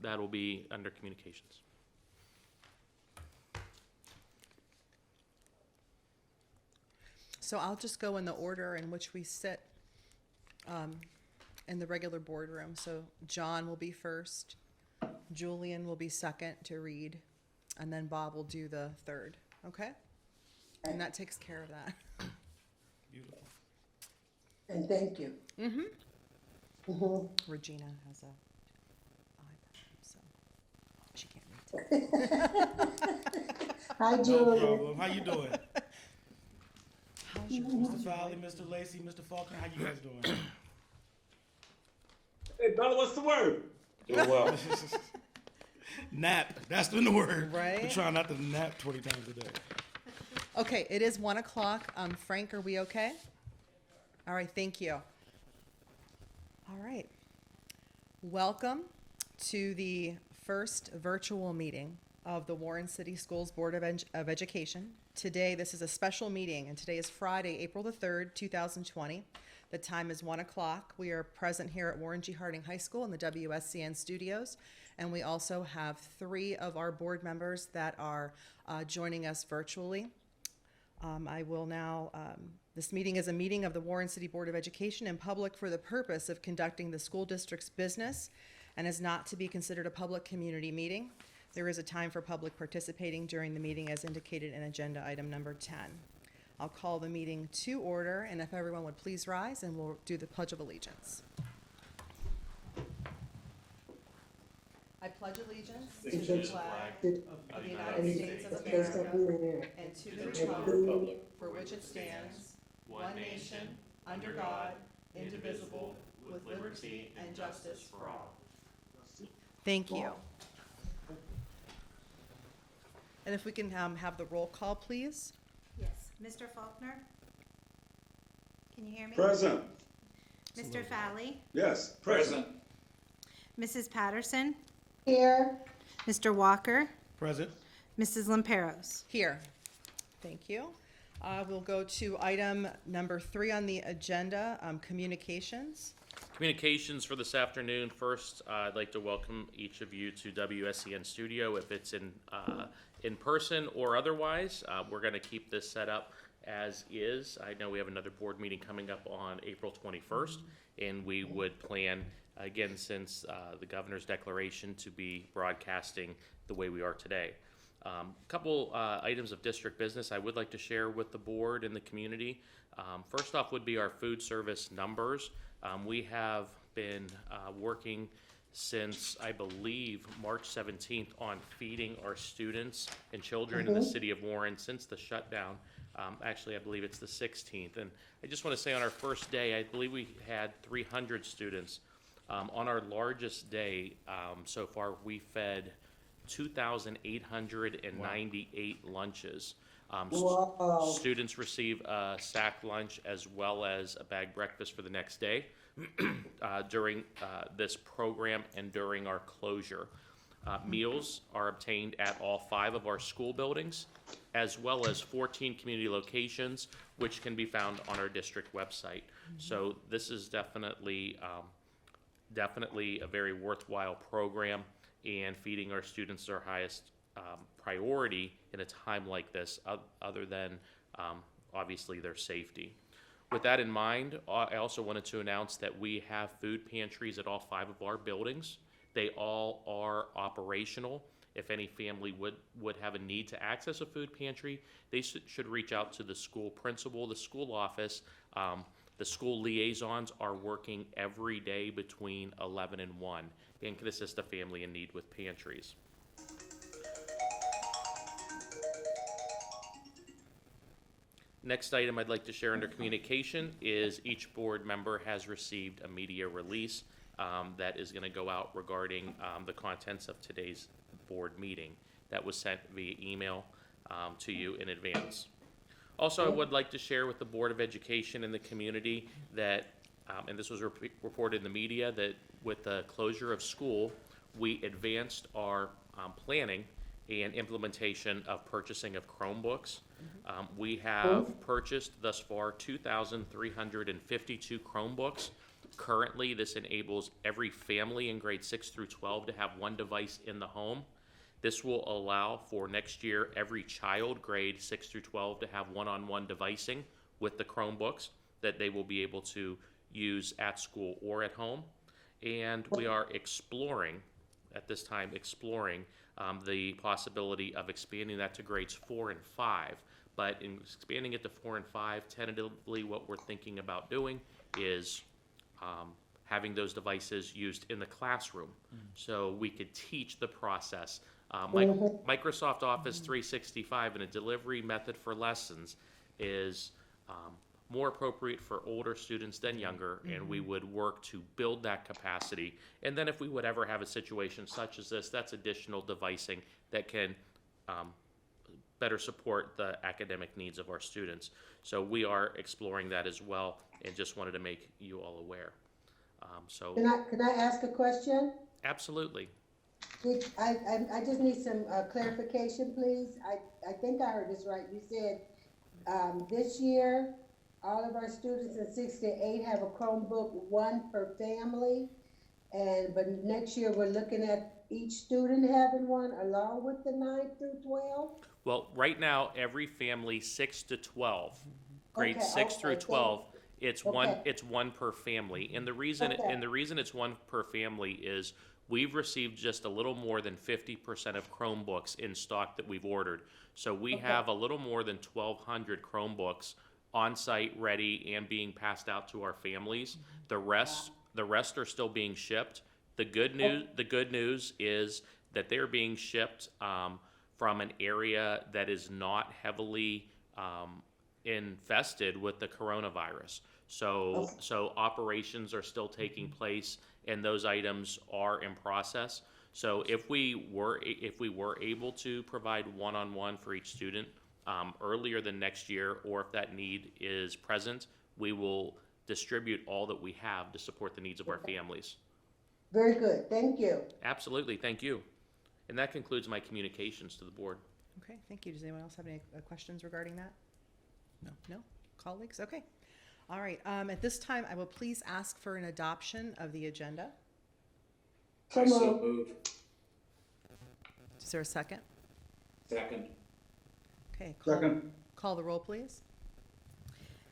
that'll be under communications. So I'll just go in the order in which we sit in the regular boardroom. So John will be first, Julian will be second to read, and then Bob will do the third, okay? And that takes care of that. Beautiful. And thank you. Regina has a iPad, so she can't read today. Hi, No Julie. problem. How you doing? How's your Mr. Fowley, Mr. Lacey, Mr. Faulkner, how you guys doing? Hey, brother, what's the word? Doing well. Nap. That's the word. Right? We're trying not to nap 20 times a day. Okay, it is 1 o'clock. Frank, are we okay? All right, thank you. All right. Welcome to the first virtual meeting of the Warren City Schools Board of Education. Today, this is a special meeting, and today is Friday, April the 3rd, 2020. The time is 1 o'clock. We are present here at Warren G. Harding High School in the WSCN studios, and we also have 3 of our board members that are joining us virtually. I will now, this meeting is a meeting of the Warren City Board of Education in public for the purpose of conducting the school district's business and is not to be considered a public community meeting. There is a time for public participating during the meeting as indicated in agenda item number 10. I'll call the meeting to order, and if everyone would please rise and we'll do the Pledge of Allegiance. I pledge allegiance to the flag of the United States of America and to the republic for which it stands, one nation, under God, indivisible, with liberty and justice for all. Thank you. And if we can have the roll call, please. Yes. Mr. Faulkner? Can you hear me? Present. Mr. Fowley? Yes, present. Mrs. Patterson? Here. Mr. Walker? Present. Mrs. Lamperos? Here. Thank you. We'll go to item number 3 on the agenda, communications. Communications for this afternoon. First, I'd like to welcome each of you to WSCN Studio. If it's in person or otherwise, we're going to keep this set up as is. I know we have another board meeting coming up on April 21st, and we would plan, again, since the governor's declaration, to be broadcasting the way we are today. A couple items of district business I would like to share with the board and the community. First off would be our food service numbers. We have been working since, I believe, March 17th on feeding our students and children in the city of Warren since the shutdown. Actually, I believe it's the 16th. And I just want to say on our first day, I believe we had 300 students. On our largest day so far, we fed 2,898 lunches. Wow. Students receive a sack lunch as well as a bag breakfast for the next day during this program and during our closure. Meals are obtained at all 5 of our school buildings, as well as 14 community locations, which can be found on our district website. So this is definitely a very worthwhile program, and feeding our students is our highest priority in a time like this, other than obviously their safety. With that in mind, I also wanted to announce that we have food pantries at all 5 of our buildings. They all are operational. If any family would have a need to access a food pantry, they should reach out to the school principal, the school office. The school liaisons are working every day between 11 and 1 and can assist a family in need with pantries. Next item I'd like to share under communication is each board member has received a media release that is going to go out regarding the contents of today's board meeting. That was sent via email to you in advance. Also, I would like to share with the Board of Education and the community that, and this was reported in the media, that with the closure of school, we advanced our planning and implementation of purchasing of Chromebooks. We have purchased thus far 2,352 Chromebooks Currently, this enables every family in grade 6 through 12 to have one device in the home. This will allow for next year every child grade 6 through 12 to have one-on-one devicing with the Chromebooks that they will be able to use at school or at home. And we are exploring, at this time, the possibility of expanding that to grades 4 and 5. But in expanding it to 4 and 5, tentatively what we're thinking about doing is having those devices used in the classroom so we could teach the process. Microsoft Office 365 and a delivery method for lessons is more appropriate for older students than younger, and we would work to build that capacity. And then if we would ever have a situation such as this, that's additional devicing that can better support the academic needs of our students. So we are exploring that as well, and just wanted to make you all aware. Can I ask a question? Absolutely. I just need some clarification, please. I think I heard this right. You said this year, all of our students in 6 to 8 have a Chromebook, one per family. But next year, we're looking at each student having one along with the 9 through 12? Well, right now, every family 6 to 12, grades Okay, 6 through okay, 12, it's Okay. one per family. And the reason it's one per family is we've received just a little more than 50% of Chromebooks in stock that we've ordered. So we have a little more than 1,200 Chromebooks on site, ready, and being passed out to our families. The rest are still being shipped. The good news is that they're being shipped from an area that is not heavily infested with the coronavirus. So operations are still taking place, and those items are in process. So if we were able to provide one-on-one for each student earlier than next year, or if that need is present, we will distribute all that we have to support the needs of our families. Very good, thank you. Absolutely, thank you. And that concludes my communications to the board. Okay, thank you. Does anyone else have any questions regarding that? No? Colleagues? Okay. All right, at this time, I will please ask for an adoption of the agenda. So moved. move. Is there a second? Second. Okay. Second. Call the roll, please.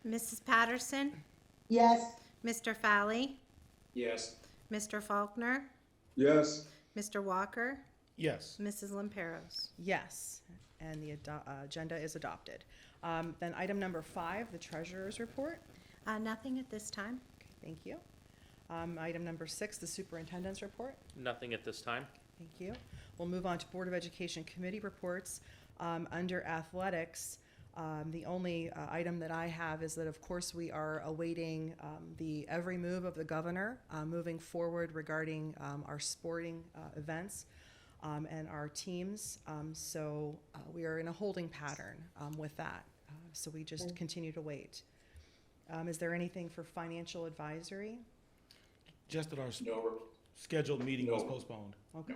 Mrs. Patterson, Yes, Mr. Fowley, Yes. Mr. Faulkner, Yes. Mr. Walker, Yes. Mrs. Lamperos. Yes, and the agenda is adopted. Then item number 5, the treasurer's report. Nothing at this time. Okay, thank you. Item number 6, the superintendent's report. Nothing at this time. Thank you. We'll move on to Board of Education committee reports. Under athletics, the only item that I have is that, of course, we are awaiting the every move of the governor moving forward regarding our sporting events and our teams. So we are in a holding pattern with that. So we just continue to wait. Is there anything for financial advisory? Just that our No. scheduled meeting was No. postponed. Okay.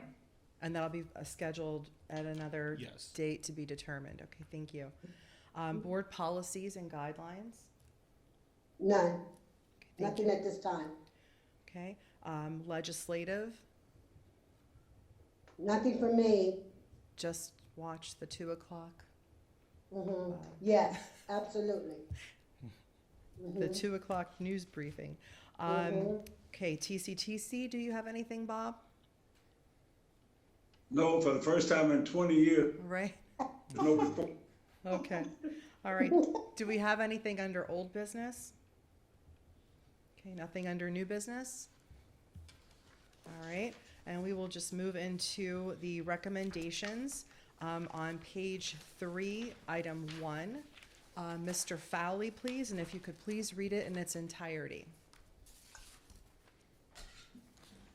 And that'll be scheduled at another Yes. date to be determined. Okay, thank you. Board policies and guidelines. none, Okay, thank nothing you. at this time. Okay. Legislative, Nothing for me. just watch the 2:00. Yes, absolutely. The 2:00 news briefing. Okay, TCTC, do you have anything, Bob? No, for the first time in 20 years. Right? No before. Okay. All right. Do we have anything under old business? Okay, nothing under new business? All right. And we will just move into the recommendations on page 3, item 1. Mr. Fowley, please, and if you could please read it in its entirety.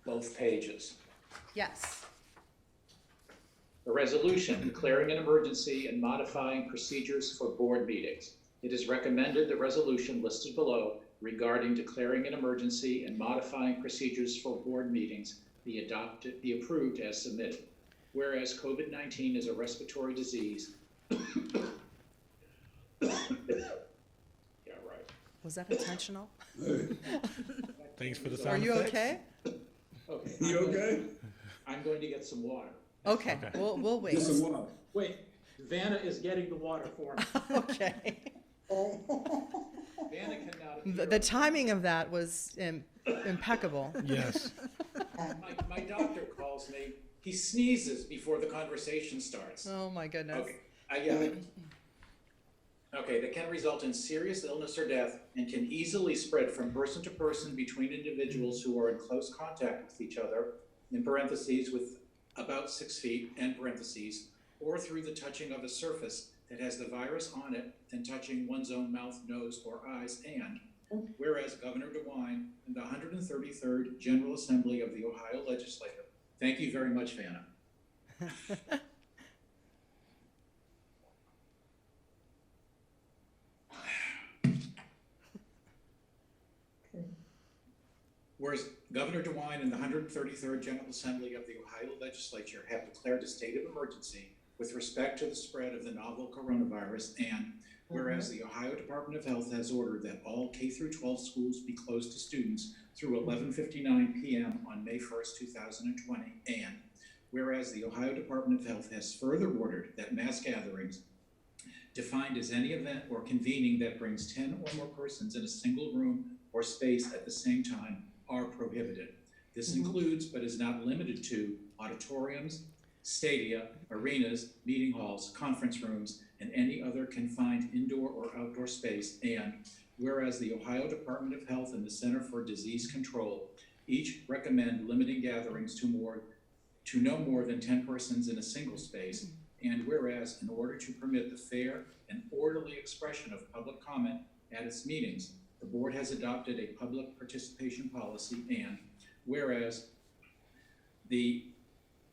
Both pages. Yes. A resolution declaring an emergency and modifying procedures for board meetings. It is recommended the resolution listed below regarding declaring an emergency and modifying procedures for board meetings be approved as submitted. Whereas COVID-19 is a respiratory disease. Yeah, right. Was that intentional? Thanks for the Are sound you effects. okay? Okay. You okay? I'm going to get some water. Okay, we'll wait. Get some water. Wait, Vanna is getting the water for me. Okay. Vanna cannot appear. The timing of that was impeccable. Yes. My doctor calls me. He sneezes before the conversation starts. Oh, my goodness. Okay, okay, that can result in serious illness or death and can easily spread from person to person between individuals who are in close contact with each other, in parentheses, with about 6 feet, end parentheses, or through the touching of a surface that has the virus on it and touching one's own mouth, nose, or eyes, and whereas Governor DeWine and the 133rd General Assembly of the Ohio Legislature, thank you very much, Vanna. Whereas Governor DeWine and the 133rd General Assembly of the Ohio Legislature have declared a state of emergency with respect to the spread of the novel coronavirus, and whereas the Ohio Department of Health has ordered that all K through 12 schools be closed to students through 11:59 p.m. on May 1st, 2020, and whereas the Ohio Department of Health has further ordered that mass gatherings, defined as any event or convening that brings 10 or more persons in a single room or space at the same time, are prohibited. This includes, but is not limited to, auditoriums, stadia, arenas, meeting halls, conference rooms, and any other confined indoor or outdoor space. And whereas the Ohio Department of Health and the Center for Disease Control each recommend limiting gatherings to no more than 10 persons in a single space. And whereas in order to permit the fair and orderly expression of public comment at its meetings, the board has adopted a public participation policy. And whereas the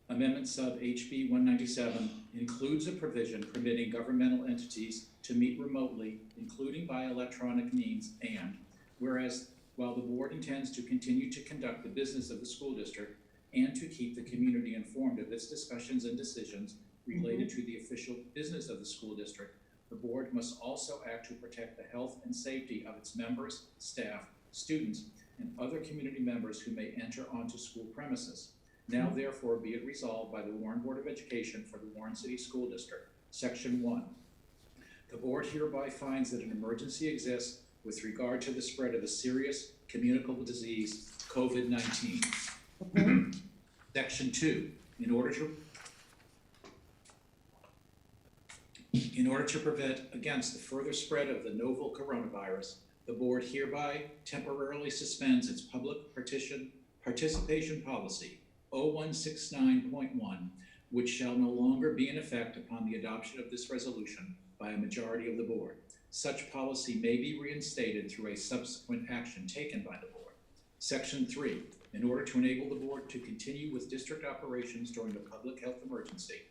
amendment sub HB 197 includes a provision permitting governmental entities to meet remotely, including by electronic means. And whereas while the board intends to continue to conduct the business of the school district and to keep the community informed of its discussions and decisions related to the official business of the school district, the board must also act to protect the health and safety of its members, staff, students, and other community members who may enter onto school premises. Now therefore be it resolved by the Warren Board of Education for the Warren City School District, Section 1. The board hereby finds that an emergency exists with regard to the spread of the serious communicable disease, COVID-19. Section 2, in order to prevent against the further spread of the novel coronavirus, the board hereby temporarily suspends its public participation policy 0169.1, which shall no longer be in effect upon the adoption of this resolution by a majority of the board. Such policy may be reinstated through a subsequent action taken by the board. Section 3, in order to enable the board to continue with district operations during the public health emergency,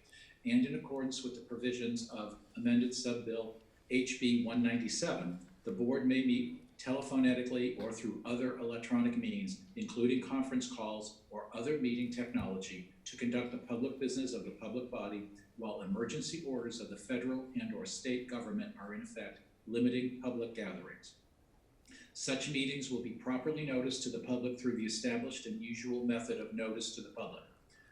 and in accordance with the provisions of amended sub-bill HB 197, the board may meet telephonetically or through other electronic means, including conference calls or other meeting technology, to conduct the public business of the public body while emergency orders of the federal and/or state government are in effect, limiting public gatherings. Such meetings will be properly noticed to the public through the established and usual method of notice to the public.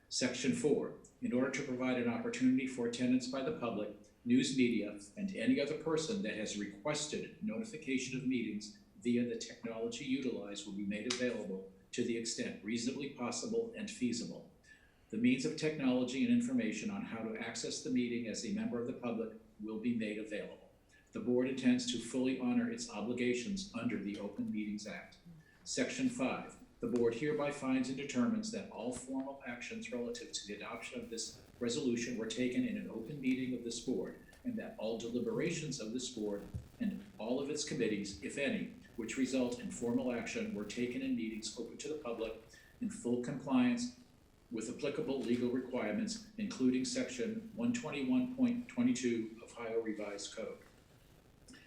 Section 4, in order to provide an opportunity for attendance by the public, news media, and any other person that has requested notification of meetings via the technology utilized will be made available to the extent reasonably possible and feasible. The means of technology and information on how to access the meeting as a member of the public will be made available. The board intends to fully honor its obligations under the Open Meetings Act. Section 5, the board hereby finds and determines that all formal actions relative to the adoption of this resolution were taken in an open meeting of this board, and that all deliberations of this board and all of its committees, if any, which result in formal action, were taken in meetings open to the public in full compliance with applicable legal requirements, including Section 121.22 Ohio Revised Code.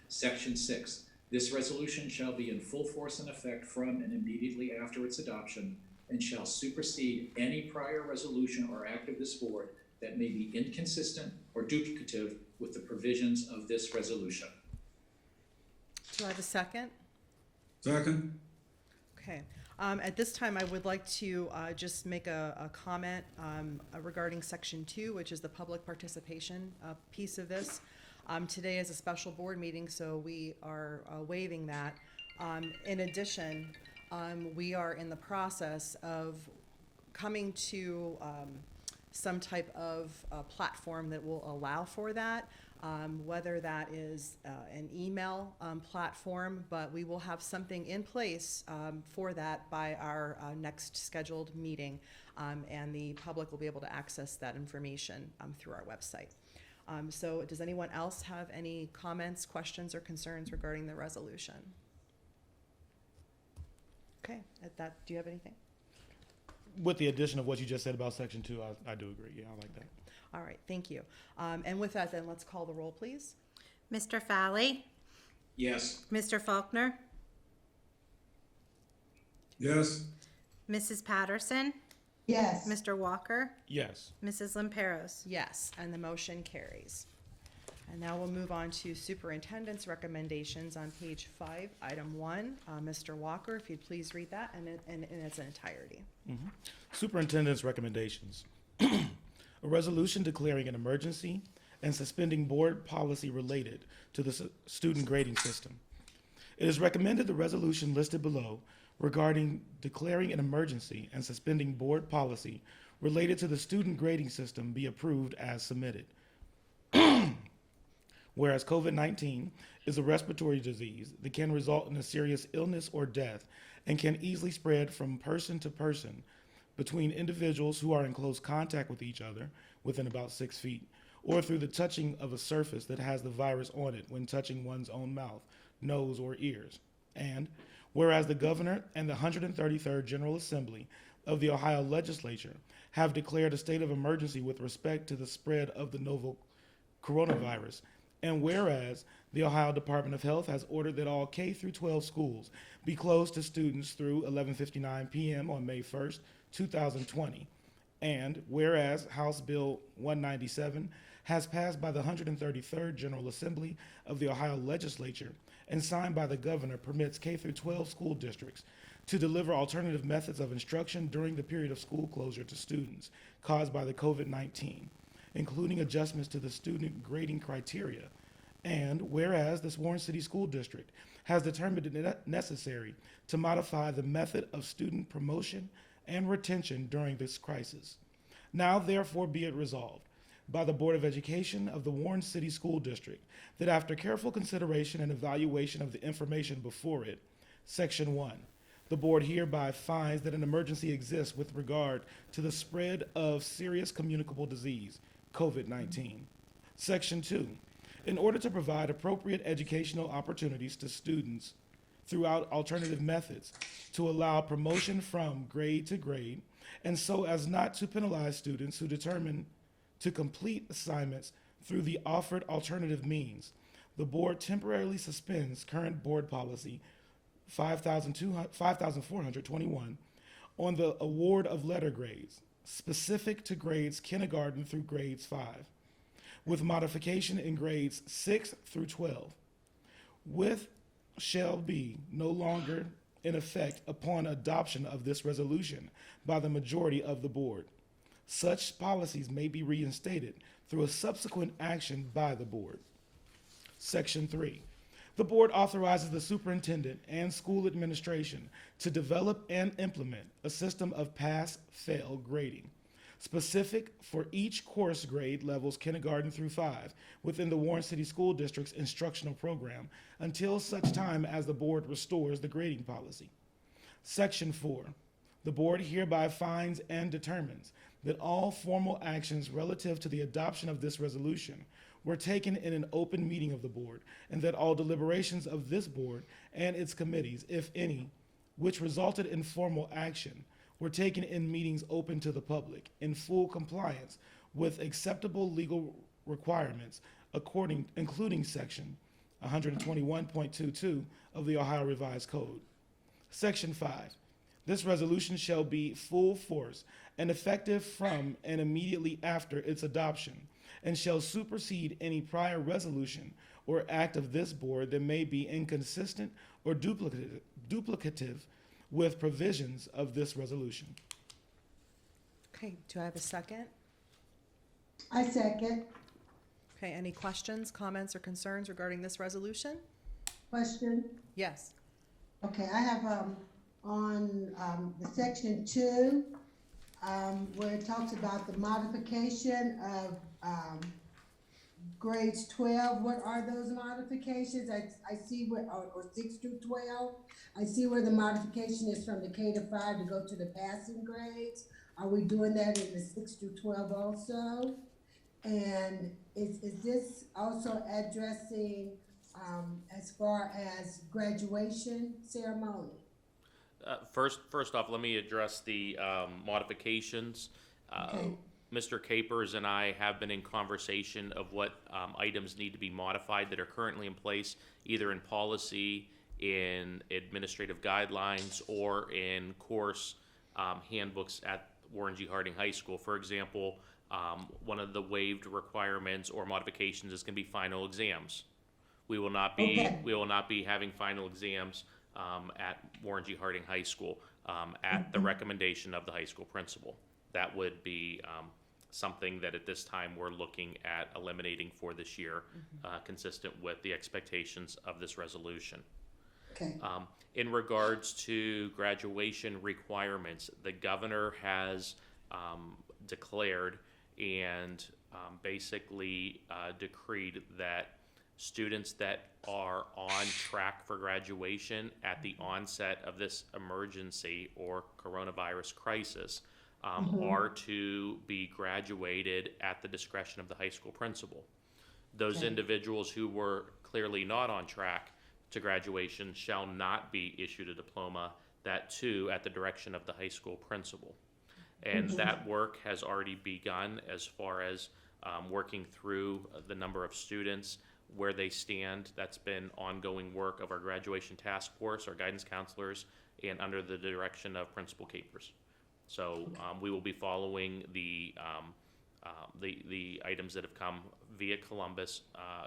Section 6, this resolution shall be in full force and effect from and immediately after its adoption, and shall supersede any prior resolution or act of this board that may be inconsistent or duplicative with the provisions of this resolution. Do I have a second? Second? Okay. At this time, I would like to just make a comment regarding Section 2, which is the public participation piece of this. Today is a special board meeting, so we are waiving that. In addition, we are in the process of coming to some type of platform that will allow for that, whether that is an email platform, but we will have something in place for that by our next scheduled meeting, and the public will be able to access that information through our website. So does anyone else have any comments, questions, or concerns regarding the resolution? Okay, at that, do you have anything? With the addition of what you just said about Section 2, I do agree. Yeah, I like that. All right, thank you. And with that, then, let's call the roll, please. Mr. Fowley? Yes. Mr. Faulkner? Yes. Mrs. Patterson? Yes. Mr. Walker? Yes. Mrs. Lamperos? Yes, and the motion carries. And now we'll move on to Superintendent's Recommendations on page 5, item 1. Mr. Walker, if you'd please read that in its entirety. Superintendent's Recommendations. A resolution declaring an emergency and suspending board policy related to the student grading system. It is recommended the resolution listed below regarding declaring an emergency and suspending board policy related to the student grading system be approved as submitted. Whereas COVID-19 is a respiratory disease that can result in a serious illness or death and can easily spread from person to person between individuals who are in close contact with each other within about 6 feet, or through the touching of a surface that has the virus on it when touching one's own mouth, nose, or ears. And whereas the governor and the 133rd General Assembly of the Ohio Legislature have declared a state of emergency with respect to the spread of the novel coronavirus, and whereas the Ohio Department of Health has ordered that all K through 12 schools be closed to students through 11:59 p.m. on May 1st, 2020. And whereas House Bill 197 has passed by the 133rd General Assembly of the Ohio Legislature and signed by the governor permits K through 12 school districts to deliver alternative methods of instruction during the period of school closure to students caused by the COVID-19, including adjustments to the student grading criteria. And whereas this Warren City School District has determined it necessary to modify the method of student promotion and retention during this crisis. Now therefore be it resolved by the Board of Education of the Warren City School District that after careful consideration and evaluation of the information before it, Section 1, the board hereby finds that an emergency exists with regard to the spread of serious communicable disease, COVID-19. Section 2, in order to provide appropriate educational opportunities to students throughout alternative methods to allow promotion from grade to grade, and so as not to penalize students who determine to complete assignments through the offered alternative means, the board temporarily suspends current board policy 5421 on the award of letter grades specific to grades kindergarten through grades 5, with modification in grades 6 through 12, with shall be no longer in effect upon adoption of this resolution by the majority of the board. Such policies may be reinstated through a subsequent action by the board. Section 3. The board authorizes the superintendent and school administration to develop and implement a system of pass-fail grading, specific for each course grade levels kindergarten through 5 within the Warren City School District's instructional program until such time as the board restores the grading policy. Section 4. The board hereby finds and determines that all formal actions relative to the adoption of this resolution were taken in an open meeting of the board, and that all deliberations of this board and its committees, if any, which resulted in formal action, were taken in meetings open to the public in full compliance with acceptable legal requirements, including section 121.22 of the Ohio Revised Code. Section 5. This resolution shall be full force and effective from and immediately after its adoption, and shall supersede any prior resolution or act of this board that may be inconsistent or duplicative with provisions of this resolution. Okay, do I have a second? I second. Okay, any questions, comments, or concerns regarding this resolution? Question? Yes. Okay, I have, on, the section 2, where it talks about the modification of, grades 12, what are those modifications? I see where, or 6 through 12, I see where the modification is from the K to 5 to go to the passing grades. Are we doing that in the 6 through 12 also? And is this also addressing, as far as graduation ceremony? First off, let me address the modifications. Okay. Mr. Capers and I have been in conversation of what items need to be modified that are currently in place, either in policy, in administrative guidelines, or in course handbooks at Warren G. Harding High School. For example, one of the waived requirements or modifications is going to be final exams. We will not be Okay. we will not be having final exams at Warren G. Harding High School at the recommendation of the high school principal. That would be something that at this time we're looking at eliminating for this year, consistent with the expectations of this resolution. Okay. In regards to graduation requirements, the governor has declared and basically decreed that students that are on track for graduation at the onset of this emergency or coronavirus crisis are to be graduated at the discretion of the high school principal. Those Okay. individuals who were clearly not on track to graduation shall not be issued a diploma, that too at the direction of the high school principal. And that work has already begun as far as working through the number of students, where they stand. That's been ongoing work of our graduation task force, our guidance counselors, and under the direction of Principal Capers. So we will be following the items that have come via Columbus,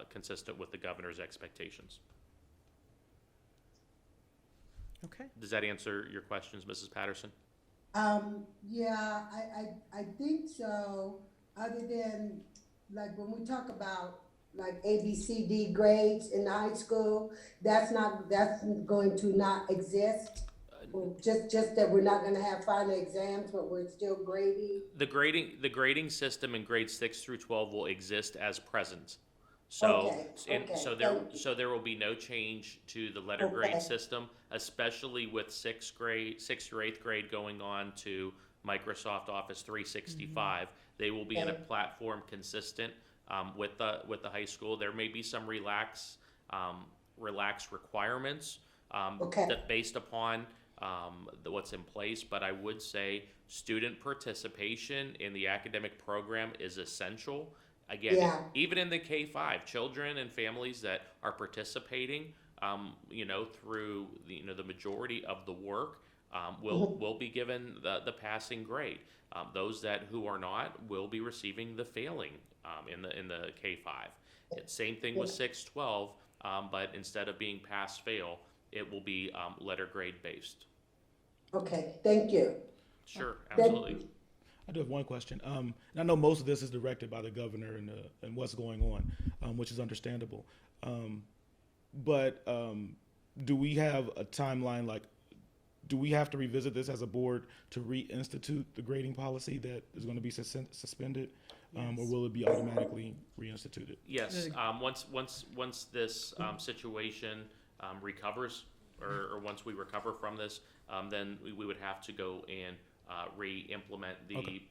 consistent with the governor's expectations. Okay. Does that answer your questions, Mrs. Patterson? Yeah, I think so, other than, like, when we talk about, like, A, B, C, D grades in the high school, that's going to not exist? Or just that we're not gonna have final exams, but we're still grading? The grading system in grades 6 through 12 will exist as present. So, Okay, and okay, so thank you. there will be no change to the letter Okay. grade system, especially with sixth or eighth grade going on to Microsoft Office 365. They will be in a Okay. platform consistent with the high school. There may be some relaxed requirements Okay. that based upon what's in place, but I would say student participation in the academic program is essential. Again, Yeah. even in the K-5, children and families that are participating, through the majority of the work, will be given the passing grade. Those who are not will be receiving the failing in the K-5. Same thing with 6-12, but instead of being pass-fail, it will be letter grade based. Okay, thank you. Sure, Thank absolutely. you. I do have one question. And I know most of this is directed by the governor and what's going on, which is understandable. But do we have a timeline? Like, do we have to revisit this as a board to reinstitute the grading policy that is going to be suspended, or will it be automatically reinstituted? Yes, once this situation recovers, or once we recover from this, then we would have to go and re-implement the Okay.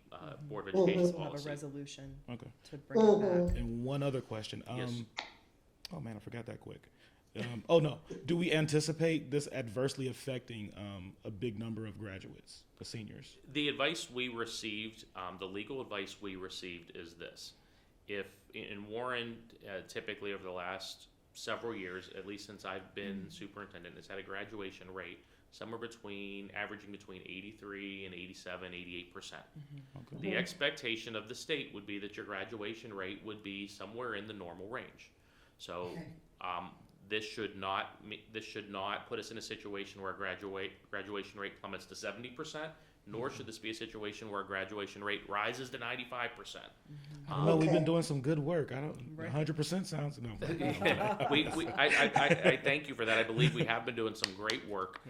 Board of Education We'll have a policy. resolution Okay. to bring it back. And one other question. Yes. Oh man, I forgot that quick. Oh no. Do we anticipate this adversely affecting a big number of graduates, the seniors? The advice we received, the legal advice we received is this. If in Warren, typically over the last several years, at least since I've been superintendent, has had a graduation rate somewhere averaging between 83 and 87, 88%. Okay. The expectation of the state would be that your graduation rate would be somewhere in the normal range. So Okay. this should not put us in a situation where graduation rate plummets to 70%, nor should this be a situation where graduation rate rises to 95%. I don't know. We've Okay. been doing some good work. I don't. Right. 100% sounds no. I thank you for that. I believe we have been doing some great work,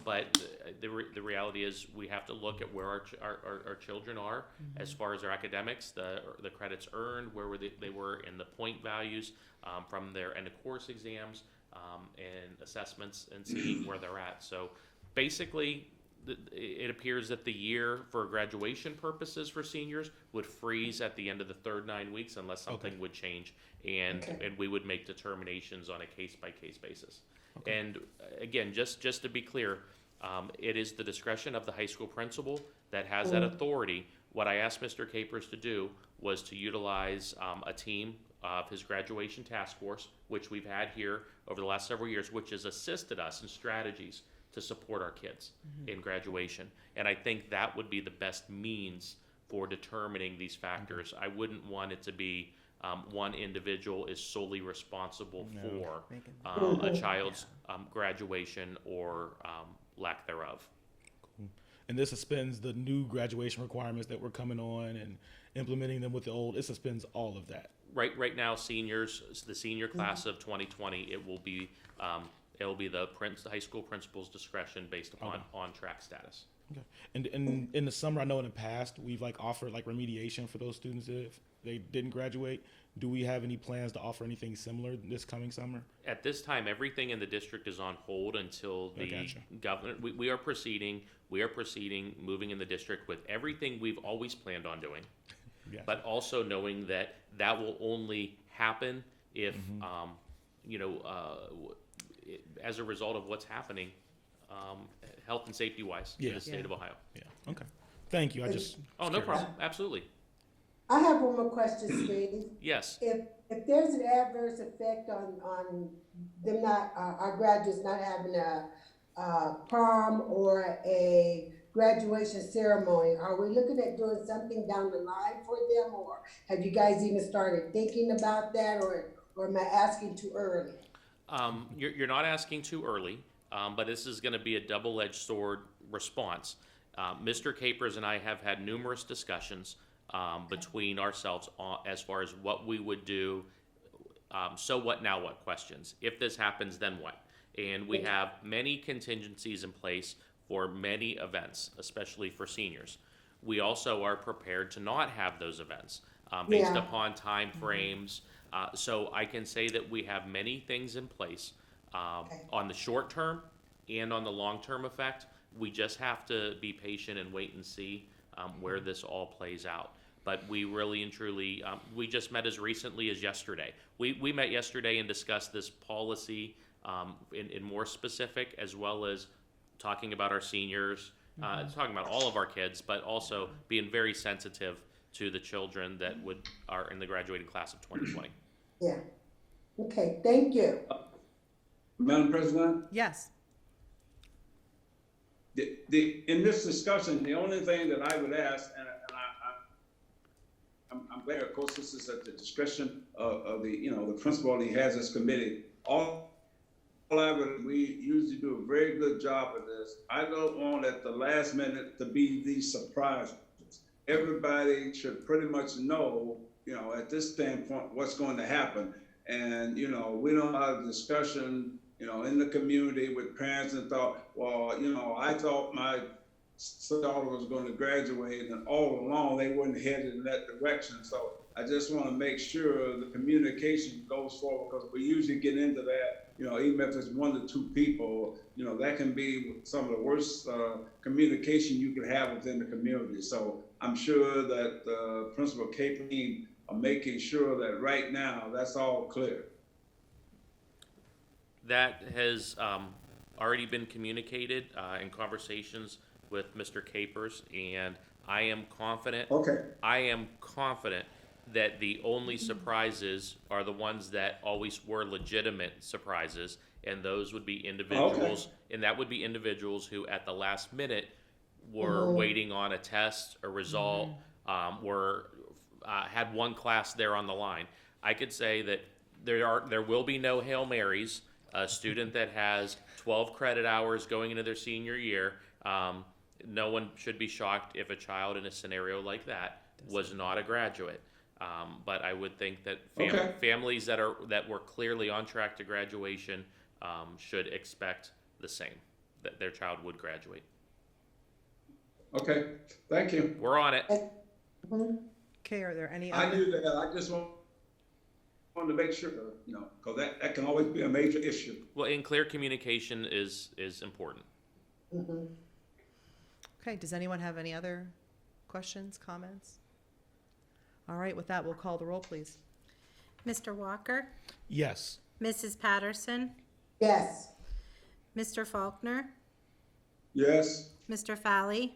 but the reality is we have to look at where our children are as far as their academics, the credits earned, where they were in the point values from their end of course exams and assessments, and seeing where they're at. So basically, it appears that the year for graduation purposes for seniors would freeze at the end of the third 9 weeks unless something would change, and we would make determinations on a case-by-case basis. And again, just to be clear, it is the discretion of the high school principal that has that authority. What I asked Mr. Capers to do was to utilize a team of his graduation task force, which we've had here over the last several years, which has assisted us in strategies to support our kids in graduation. And I think that would be the best means for determining these factors. I wouldn't want it to be one individual is solely responsible for a child's graduation or lack thereof. And this suspends the new graduation requirements that were coming on and implementing them with the old. It suspends all of that. Right now, seniors, the senior class of 2020, it will be the high school principal's discretion based upon on-track status. Okay. And in the summer, I know in the past we've offered remediation for those students if they didn't graduate. Do we have any plans to offer anything similar this coming summer? At this time, everything in the district is on hold until I the gotcha. governor. We are proceeding, moving in the district with everything we've always planned on doing, Gotcha. but also knowing that will only happen if as a result of what's happening, health and safety wise in Yeah. the state of Ohio. Yeah. Okay. Thank you. I just. Oh, no problem. Absolutely. I have one more question, Steve. Yes. If there's an adverse effect on them not, our graduates not having a prom or a graduation ceremony, are we looking at doing something down the line for them, or have you guys even started thinking about that, or am I asking too early? You're not asking too early, but this is going to be a double-edged sword response. Mr. Capers and I have had numerous discussions between ourselves as far as what we would do. So what, now what questions. If this happens, then what? And we have many contingencies in place for many events, especially for seniors. We also are prepared to not have those events based upon time frames. So I can say that we have many things in place on the short term and on the long term effect. We just have to be patient and wait and see where this all plays out. But we really and truly, we just met as recently as yesterday. We met yesterday and discussed this policy in more specific, as well as talking about our seniors, talking about all of our kids, but also being very sensitive to the children that are in the graduating class of 2020. Yeah. Okay, thank you. Madam President, Yes. in this discussion, the only thing that I would ask, and I'm glad, of course, this is at the discretion of the principal, and he has this committee. We usually do a very good job of this. I don't want at the last minute to be these surprises. Everybody should pretty much know, at this standpoint, what's going to happen. And, we don't have a discussion, in the community with parents and thought, well, I thought my daughter was going to graduate, and all along they weren't headed in that direction. So I just want to make sure the communication goes forward, because we usually get into that, even if it's 1 to 2 people, that can be some of the worst communication you can have within the community. So I'm sure that Principal Capering are making sure that right now that's all clear. That has already been communicated in conversations with Mr. Capers, and I am confident. Okay. I am confident that the only surprises are the ones that always were legitimate surprises, and those would be individuals, and that would be individuals who at the last minute were waiting on a test, a result, had one class there on the line. I could say that there will be no Hail Marys A student that has 12 credit hours going into their senior year, no one should be shocked if a child in a scenario like that was not a graduate. But I would think that Okay. families that were clearly on track to graduation should expect the same, that their child would graduate. Okay, thank you. We're on it. Okay, are there any I other? knew that. I just wanted to make sure, because that can always be a major issue. Well, and clear communication is important. Okay, does anyone have any other questions, comments? All right, with that, we'll call the roll, please. Mr. Walker, Yes. Mrs. Patterson, Yes. Mr. Faulkner, Yes, Mr. Fally,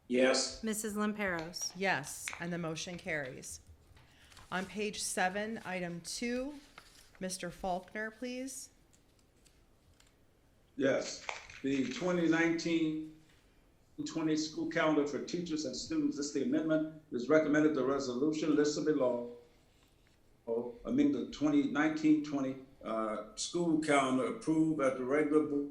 Yes. Mrs. Lamperos. Yes, and the motion carries. On page 7, item 2, Mr. Faulkner, please. yes. The 2019-20 school calendar for teachers and students, this is the amendment, is recommended the resolution listed below. Amend the 2019-20 school calendar approved at the regular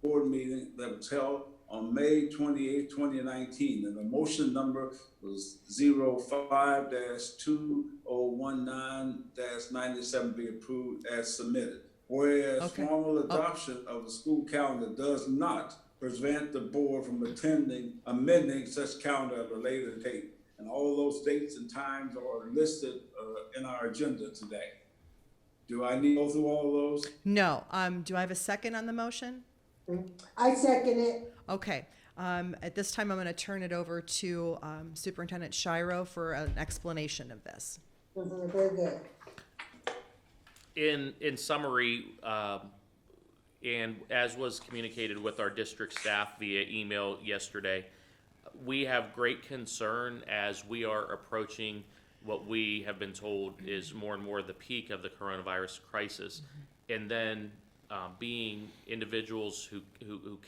board meeting that was held on May 28, 2019. And the motion number was 05-2019-97 be approved as submitted. Whereas Okay. formal adoption of the school calendar does not prevent the board from amending such calendar at a later date. And all those dates and times are listed in our agenda today. Do I need to go through all those? No, do I have a second on the motion? I second it. Okay, at this time, I'm going to turn it over to Superintendent Shiro for an explanation of this. Very good. In summary, and as was communicated with our district staff via email yesterday, we have great concern as we are approaching what we have been told is more and more the peak of the coronavirus crisis. And then being individuals who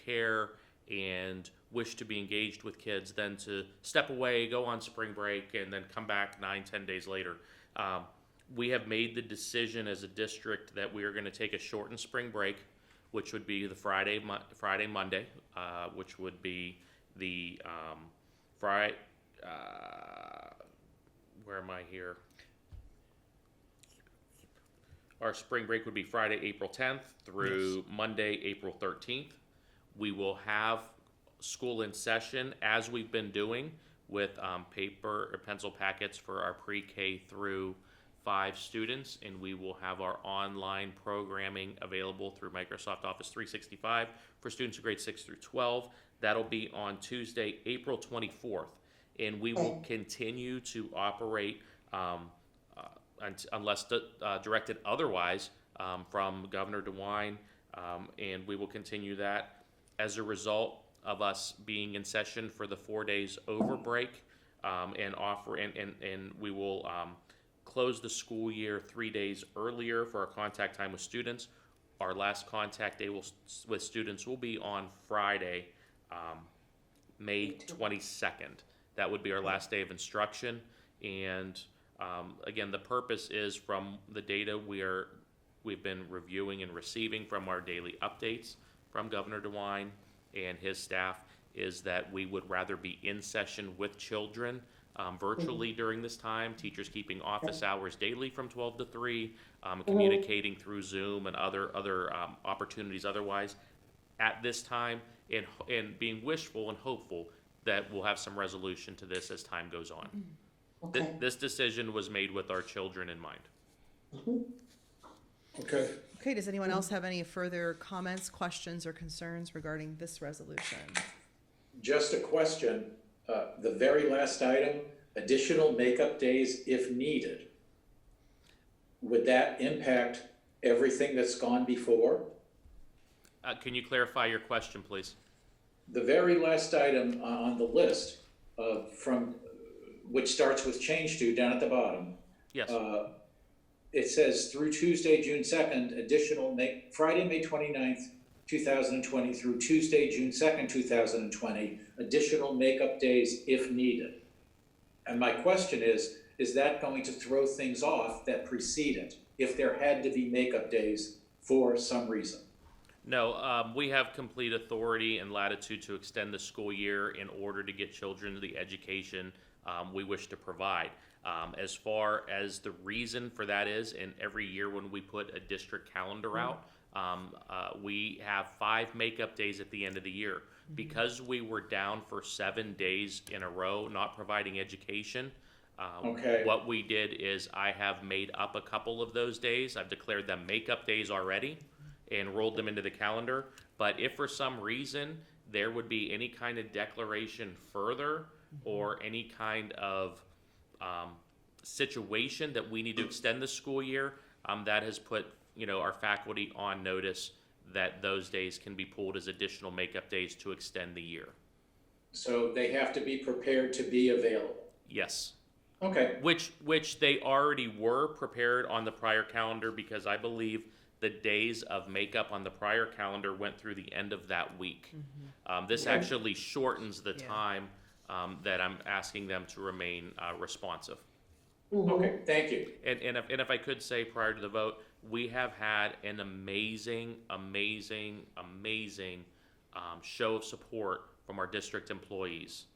care and wish to be engaged with kids, then to step away, go on spring break, and then come back 9-10 days later. We have made the decision as a district that we are going to take a shortened spring break, which would be the Friday, Monday, which would be the Friday. Where am I here? Our spring break would be Friday, April 10th through Monday, April 13th. We will have school in session as we've been doing with paper or pencil packets for our pre-K through 5 students, and we will have our online programming available through Microsoft Office 365 for students in grades 6 through 12. That'll be on Tuesday, April 24th, and we will continue to operate unless directed otherwise from Governor DeWine, and we will continue that as a result of us being in session for the 4 days over break, and we will close the school year 3 days earlier for our contact time with students. Our last contact day with students will be on Friday, May 22nd. That would be our last day of instruction. And again, the purpose is from the data we've been reviewing and receiving from our daily updates from Governor DeWine and his staff is that we would rather be in session with children virtually during this time, teachers keeping office hours daily from 12 to 3, communicating through Zoom and other opportunities otherwise at this time, and being wishful and hopeful that we'll have some resolution to this as time goes on. Okay. This decision was made with our children in mind. Okay. Okay, does anyone else have any further comments, questions, or concerns regarding this resolution? Just a question, the very last item, additional makeup days if needed. Would that impact everything that's gone before? Can you clarify your question, please? The very last item on the list which starts with change to down at the bottom. Yes. It says through Tuesday, June 2nd, Friday, May 29th, 2020 through Tuesday, June 2nd, 2020, additional makeup days if needed. And my question is that going to throw things off that precede it if there had to be makeup days for some reason. No, we have complete authority and latitude to extend the school year in order to get children the education we wish to provide. As far as the reason for that is, and every year when we put a district calendar out, we have 5 makeup days at the end of the year. Because we were down for 7 days in a row not providing education, Okay. what we did is I have made up a couple of those days. I've declared them makeup days already and rolled them into the calendar. But if for some reason there would be any kind of declaration further or any kind of situation that we need to extend the school year, that has put our faculty on notice that those days can be pulled as additional makeup days to extend the year. So they have to be prepared to be available. Yes. Okay. Which they already were prepared on the prior calendar, because I believe the days of makeup on the prior calendar went through the end of that week. This actually shortens the time that I'm asking them to remain responsive. Okay, thank you. And if I could say prior to the vote, we have had an amazing show of support from our district employees.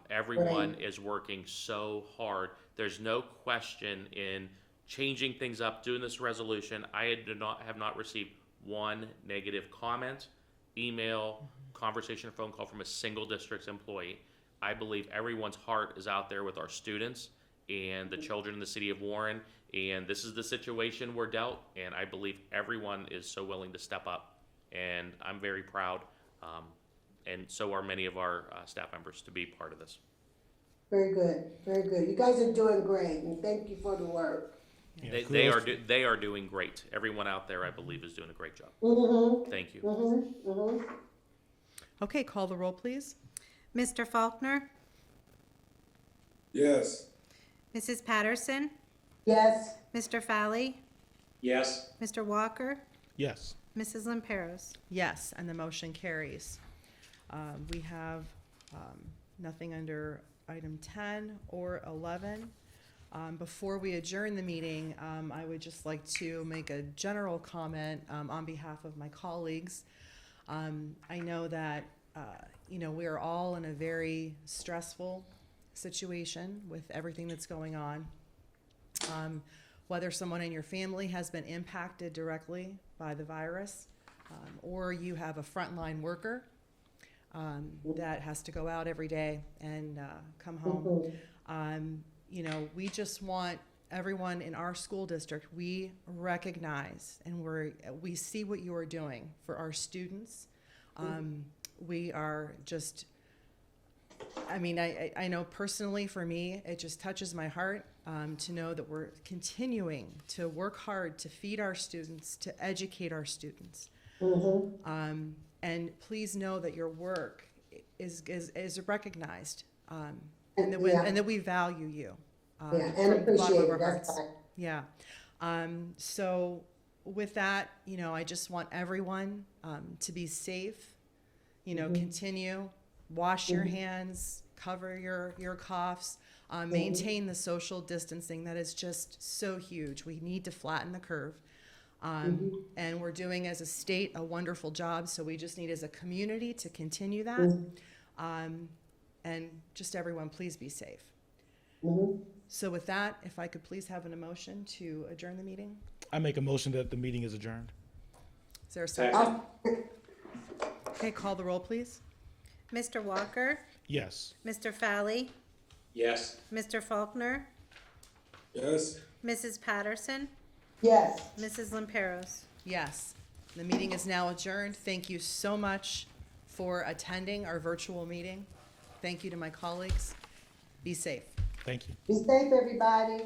Everyone is working so hard. There's no question in changing things up, doing this resolution. I have not received one negative comment, email, conversation, or phone call from a single district's employee. I believe everyone's heart is out there with our students and the children in the city of Warren, and this is the situation we're dealt, and I believe everyone is so willing to step up, and I'm very proud, and so are many of our staff members, to be part of this. Very good, very good. You guys are doing great, and thank you for the work. Yeah, They are doing great. Everyone out there, I believe, is doing a great job. Thank you. Okay, call the roll, please. Mr. Faulkner, Yes. Mrs. Patterson, Yes, Mr. Fally, Yes. Mr. Walker, Yes. Mrs. Lamperos. Yes, and the motion carries. We have nothing under item 10 or 11. Before we adjourn the meeting, I would just like to make a general comment on behalf of my colleagues. I know that, we are all in a very stressful situation with everything that's going on. Whether someone in your family has been impacted directly by the virus, or you have a frontline worker that has to go out every day and come home. We just want everyone in our school district, we recognize and we see what you are doing for our students. We are just, I know personally for me, it just touches my heart to know that we're continuing to work hard to feed our students, to educate our students. And please know that your work is recognized, and that we value you. and from the bottom appreciate of it, our that's hearts. fine. Yeah. So with that, I just want everyone to be safe. Continue, wash your hands, cover your coughs, maintain the social distancing. That is just so huge. We need to flatten the curve. And we're doing as a state a wonderful job, so we just need as a community to continue that. And just everyone, please be safe. So with that, if I could please have an emotion to adjourn the meeting. I make a motion that the meeting is adjourned. Is there a second? Second. Okay, call the roll, please. Mr. Walker, Yes. Mr. Fally, Yes. Mr. Faulkner, Yes. Mrs. Patterson, Yes. Mrs. Lamperos. Yes. The meeting is now adjourned. Thank you so much for attending our virtual meeting. Thank you to my colleagues. Be safe. Thank you. Be safe, everybody.